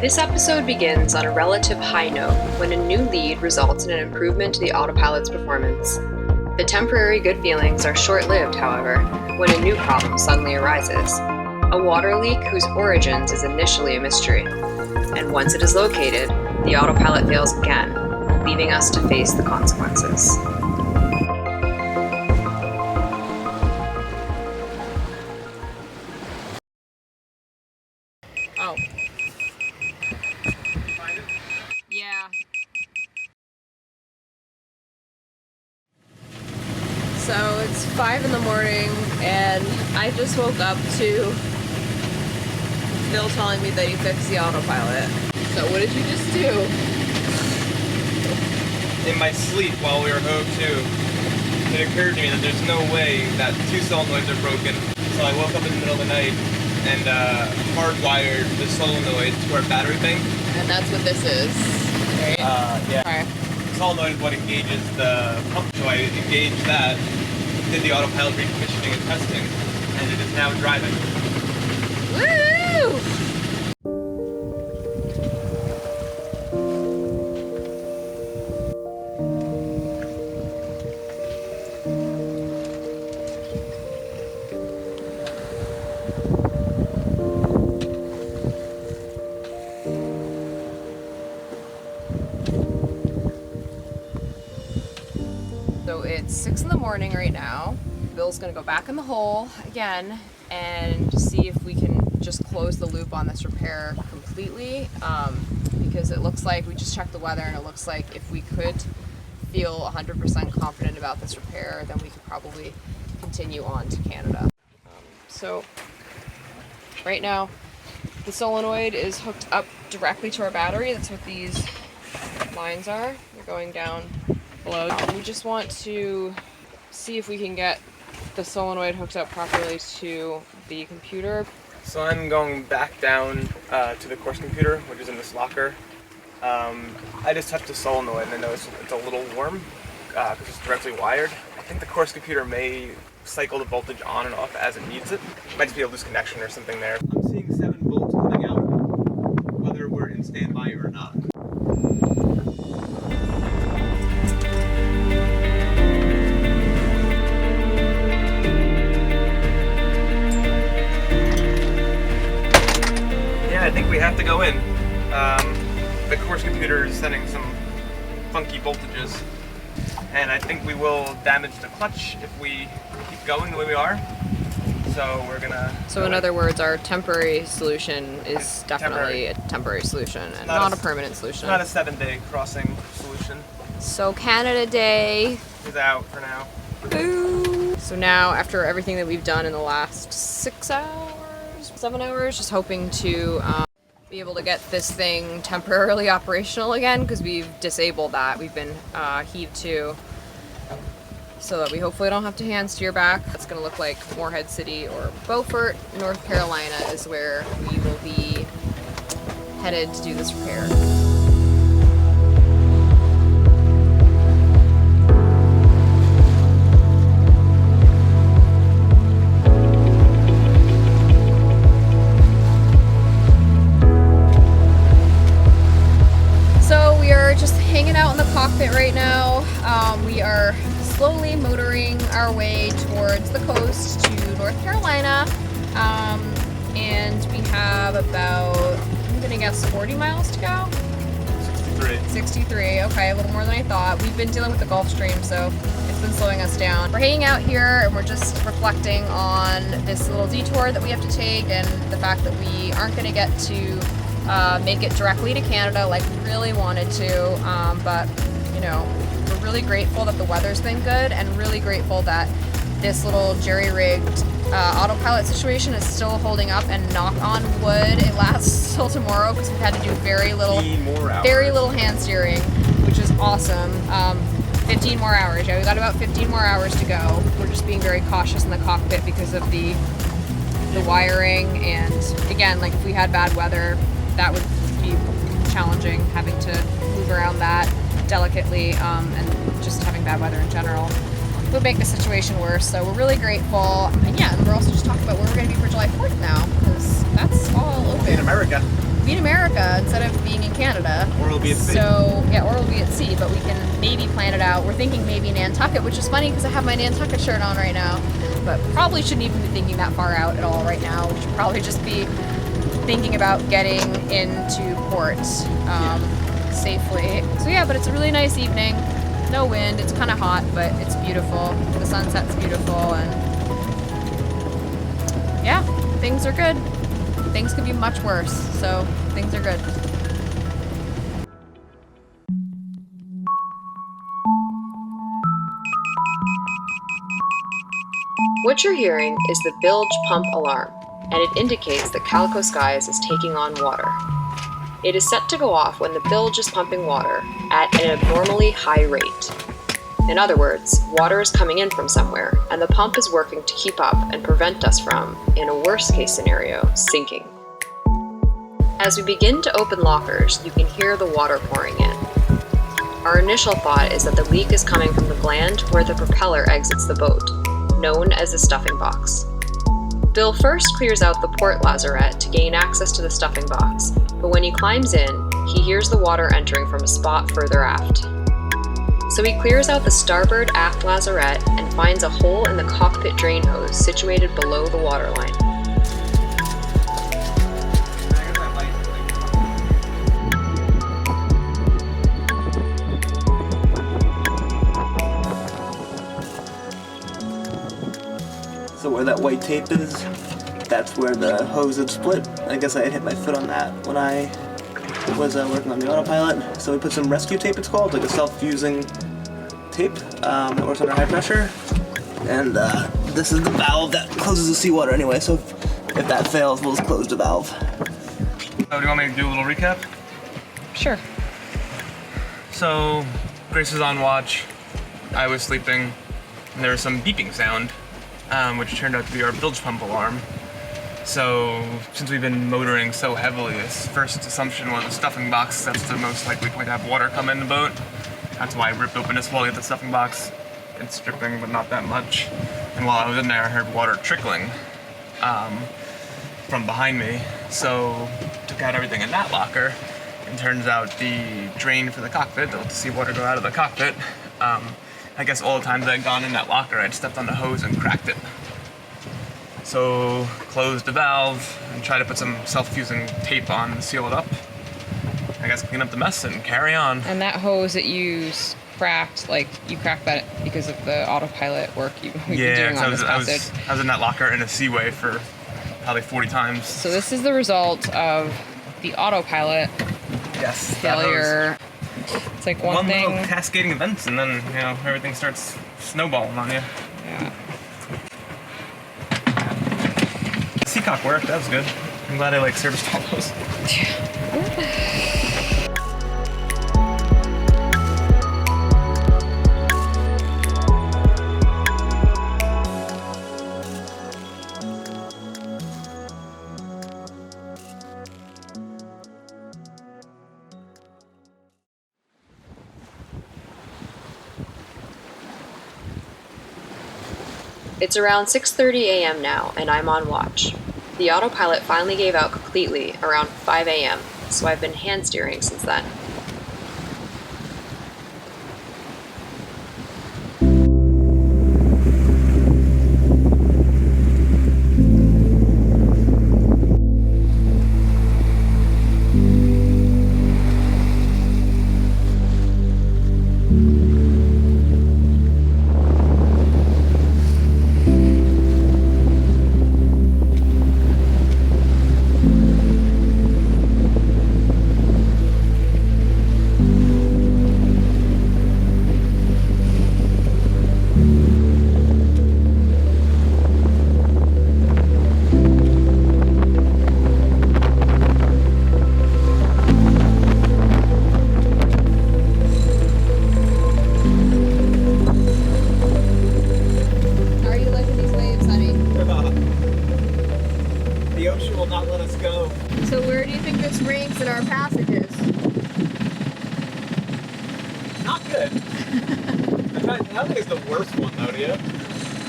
This episode begins on a relative high note when a new lead results in an improvement to the Autopilot's performance. The temporary good feelings are short-lived, however, when a new problem suddenly arises. A water leak whose origins is initially a mystery. And once it is located, the Autopilot fails again, leaving us to face the consequences. Oh. Yeah. So it's 5 in the morning and I just woke up to Bill telling me that he fixed the Autopilot. So what did you just do? In my sleep while we were hove to, it occurred to me that there's no way that 2 solenoids are broken. So I woke up in the middle of the night and hardwired the solenoid to our battery bank. And that's what this is, right? Yeah. Okay. The solenoid is what engages the pump, so I engaged that, did the Autopilot recommissioning and testing, and it is now driving. Woo! So it's 6 in the morning right now. Bill's gonna go back in the hole again and see if we can just close the loop on this repair completely, because it looks like we just checked the weather and it looks like if we could feel 100% confident about this repair, then we could probably continue on to Canada. So right now the solenoid is hooked up directly to our battery. That's what these lines are. They're going down below. We just want to see if we can get the solenoid hooked up properly to the computer. So I'm going back down to the course computer, which is in this locker. I just touched the solenoid and I noticed it's a little warm because it's directly wired. I think the course computer may cycle the voltage on and off as it needs it. Might just be a loose connection or something there. I'm seeing 7 volts coming out, whether we're in standby or not. I think we have to go in. The course computer is sending some funky voltages, and I think we will damage the clutch if we keep going the way we are. So we're gonna. So in other words, our temporary solution is definitely a temporary solution and not a permanent solution. Not a 7-day crossing solution. So Canada Day is out for now. Boo! So now, after everything that we've done in the last 6 hours, 7 hours, just hoping to be able to get this thing temporarily operational again, because we've disabled that. We've been heaved to, so that we hopefully don't have to hand steer back. It's going to look like Morehead City or Beaufort, North Carolina is where we will be headed to do this repair. Just hanging out in the cockpit right now. We are slowly motoring our way towards the coast to North Carolina, and we have about, I'm gonna guess 40 miles to go? 63, okay, a little more than I thought. We've been dealing with the Gulf Stream, so it's been slowing us down. We're hanging out here and we're just reflecting on this little detour that we have to take and the fact that we aren't gonna get to make it directly to Canada like we really wanted to, but you know, we're really grateful that the weather's been good and really grateful that this little jerry-rigged Autopilot situation is still holding up, and knock on wood, it lasts till tomorrow because we've had to do very little hand steering, which is awesome. 15 more hours, yeah, we got about 15 more hours to go. We're just being very cautious in the cockpit because of the wiring, and again, like if we had bad weather, that would be challenging, having to move around that delicately, and just having bad weather in general would make the situation worse. So we're really grateful, and yeah, and we're also just talking about where we're going to be for July 4th now, because that's all open. In America. be in America instead of being in Canada. Or it'll be at sea. So, yeah, or it'll be at sea, but we can maybe plan it out. We're thinking maybe Nantucket, which is funny because I have my Nantucket shirt on right now. But probably shouldn't even be thinking that far out at all right now. We should probably just be thinking about getting into port safely. So yeah, but it's a really nice evening. No wind, it's kind of hot, but it's beautiful. The sunset's beautiful, and yeah, things are good. Things could be much worse, so things are good. What you're hearing is the bilge pump alarm, and it indicates that Calico Skies is taking on water. It is set to go off when the bilge is pumping water at an abnormally high rate. In other words, water is coming in from somewhere, and the pump is working to keep up and prevent us from, in a worst-case scenario, sinking. As we begin to open lockers, you can hear the water pouring in. Our initial thought is that the leak is coming from the gland where the propeller exits the boat, known as the stuffing box. Bill first clears out the port lazarette to gain access to the stuffing box, but when he climbs in, he hears the water entering from a spot further aft. So he clears out the starboard aft lazarette and finds a hole in the cockpit drain hose situated below the waterline. So where that white tape is, that's where the hose had split. I guess I had hit my foot on that when I was working on the Autopilot. So we put some rescue tape, it's called, like a self-fusing tape that works under high pressure. And this is the valve that closes the seawater anyway, so if that fails, we'll just close the valve. Oh, do you want me to do a little recap? Sure. So, Grace was on watch, I was sleeping, and there was some beeping sound, which turned out to be our bilge pump alarm. So, since we've been motoring so heavily, this first assumption was the stuffing box. That's the most likely point to have water come in the boat. That's why I ripped open this wall to get the stuffing box. It's dripping, but not that much. And while I was in there, I heard water trickling from behind me. So, took out everything in that locker. And turns out the drain for the cockpit, to let the seawater go out of the cockpit, I guess all the times I'd gone in that locker, I'd stepped on the hose and cracked it. So, closed the valve and tried to put some self-fusing tape on to seal it up. I guess clean up the mess and carry on. And that hose that you cracked, like, you cracked that because of the Autopilot work we've been doing on this passage. I was in that locker in a seaway for probably 40 times. So this is the result of the Autopilot failure. It's like one thing. Little cascading events, and then everything starts snowballing on you. Yeah. Seacock worked. That was good. I'm glad I serviced all those. It's around 6:30 a.m. now, and I'm on watch. The Autopilot finally gave out completely around 5 a.m., so I've been hand steering since then. Not good. I don't think it's the worst one though, do you?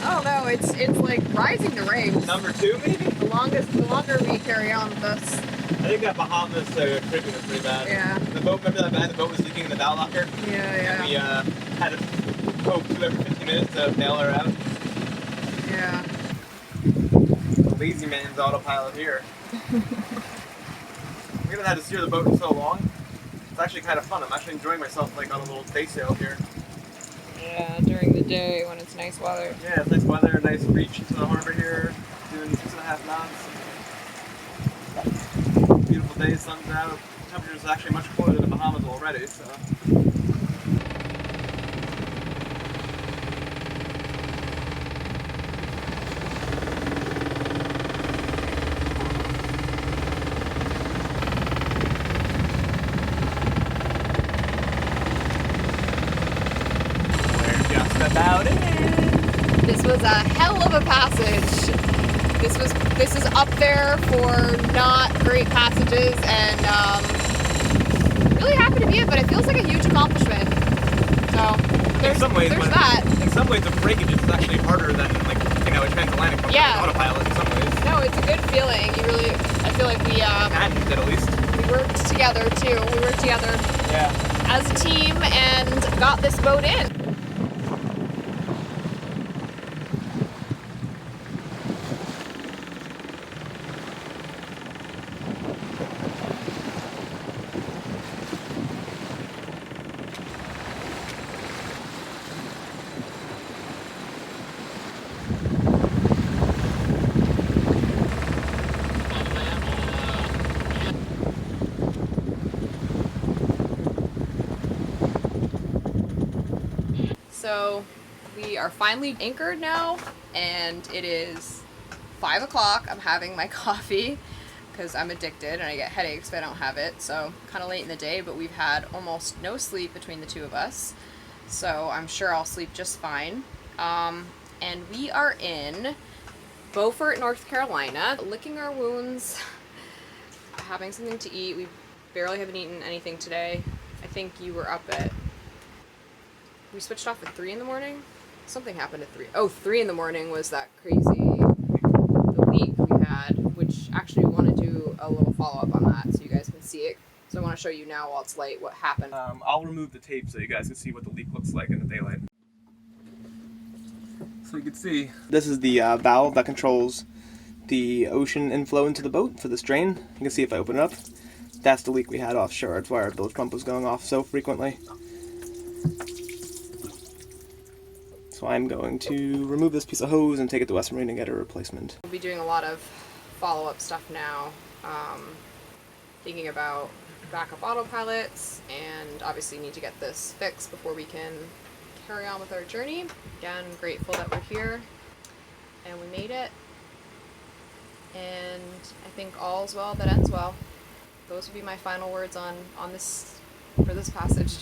Oh no, it's like rising to range. Number 2, maybe? The longer we carry on with this. I think that Bahamas cripping was pretty bad. Yeah. The boat, remember that bad? The boat was leaking in the bow locker? Yeah. And we had to poke 2 every 50 minutes to bail her out. Yeah. The lazy man's autopilot here. We haven't had to steer the boat in so long. It's actually kind of fun. I'm actually enjoying myself like on a little day sail here. Yeah, during the day when it's nice weather. Yeah, it's nice weather, nice reach into the harbor here, doing 6.5 knots. Beautiful day, sun's out. Temperature's actually much cooler than the Bahamas already, so. We're just about in. This was a hell of a passage. This is up there for not great passages, and really happy to be it, but it feels like a huge accomplishment. So there's that. In some ways, the breakage is actually harder than like a transatlantic from autopilot. In some ways. No, it's a good feeling. I feel like we at least. We worked together too. We worked together as a team and got this boat in. So we are finally anchored now, and it is 5 o'clock. I'm having my coffee because I'm addicted and I get headaches if I don't have it. So kind of late in the day, but we've had almost no sleep between the two of us. So I'm sure I'll sleep just fine. And we are in Beaufort, North Carolina, licking our wounds, having something to eat. We barely haven't eaten anything today. I think you were up at... We switched off at 3 in the morning? Something happened at 3. Oh, 3 in the morning was that crazy the leak we had, which actually we want to do a little follow-up on that so you guys can see it. So I want to show you now while it's light what happened. I'll remove the tape so you guys can see what the leak looks like in the daylight. So you can see. This is the valve that controls the ocean inflow into the boat for this drain. You can see if I open it up. That's the leak we had offshore. It's why our bilge pump was going off so frequently. So I'm going to remove this piece of hose and take it to West Marine and get a replacement. We'll be doing a lot of follow-up stuff now, thinking about backup autopilots, and obviously need to get this fixed before we can carry on with our journey. Again, grateful that we're here and we made it, and I think all's well that ends well. Those would be my final words on this for this passage.